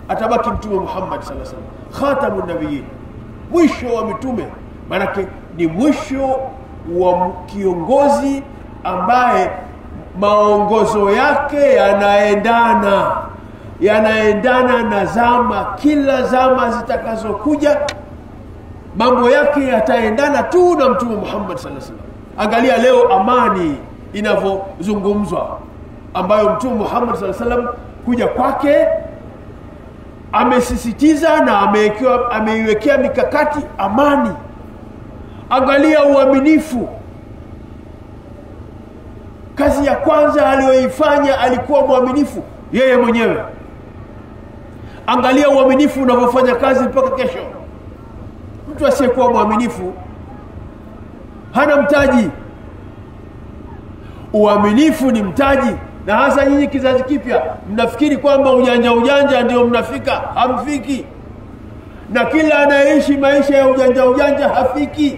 atabaki Mtume Muhammad sallallahu alaihi wasallam, khatamun nabiyyin, mwisho wa mitume. Maana ni mwisho wa kiongozi ambaye maongozo yake yanaendana na zama. Kila zama zitakazokuja mambo yake yataendana tu na Mtume Muhammad sallallahu alaihi wasallam. Angalia leo amani inavyozungumzwa, ambayo Mtume Muhammad sallallahu alaihi wasallam kuja kwake amesisitiza na ameiwekea mikakati amani. Angalia uaminifu. Kazi ya kwanza aliyoifanya alikuwa mwaminifu yeye mwenyewe. Angalia uaminifu unavyofanya kazi mpaka kesho. Mtu asiyekuwa mwaminifu hana mtaji. Uaminifu ni mtaji. Na hasa nyinyi kizazi kipya mnafikiri kwamba ujanja ndio mnafika. Hamfiki. Na kila anayeishi maisha ya ujanja hafiki.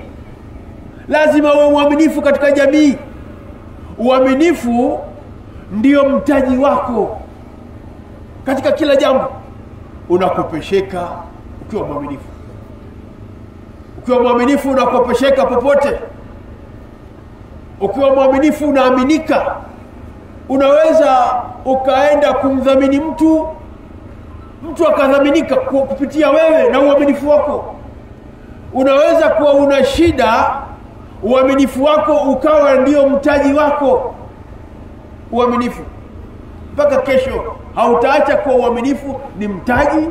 Lazima uwe mwaminifu katika jamii. Uaminifu ndio mtaji wako katika kila jambo. Unakopesheka ukiwa mwaminifu. Ukiwa mwaminifu unakopesheka popote. Ukiwa mwaminifu unaaminika. Unaweza ukaenda kumdhamini mtu akadhaminika kupitia wewe na uaminifu wako. Unaweza kuwa una shida, uaminifu wako ukawa ndio mtaji wako. Uaminifu mpaka kesho hautaacha kuwa uaminifu ni mtaji,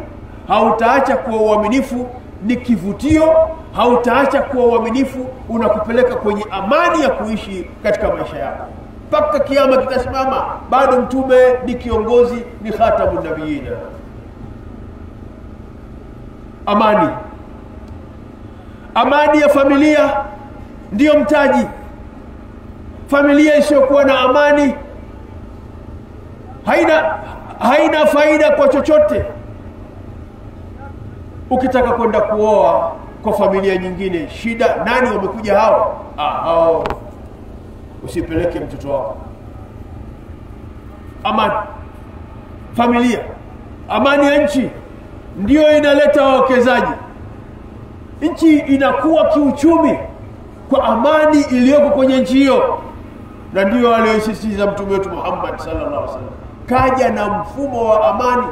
hautaacha kuwa uaminifu ni kivutio, hautaacha kuwa uaminifu unakupeleka kwenye amani ya kuishi katika maisha yako. Mpaka kiyama kitasimama bado mtume ni kiongozi, ni khatamun nabiyina. Amani ya familia ndiyo mtaji. Familia isiyokuwa na amani haina faida kwa chochote. Ukitaka kwenda kuoa kwa familia nyingine, shida nani wamekuja hao? Hao usipeleke mtoto wako. Amani familia, amani ya nchi ndio inaleta wawekezaji. Nchi inakuwa kiuchumi kwa amani iliyoko kwenye nchi hiyo. Na ndio aliyosisitiza Mtume wetu Muhammad sallallahu alaihi wasallam. Kaja na mfumo wa amani.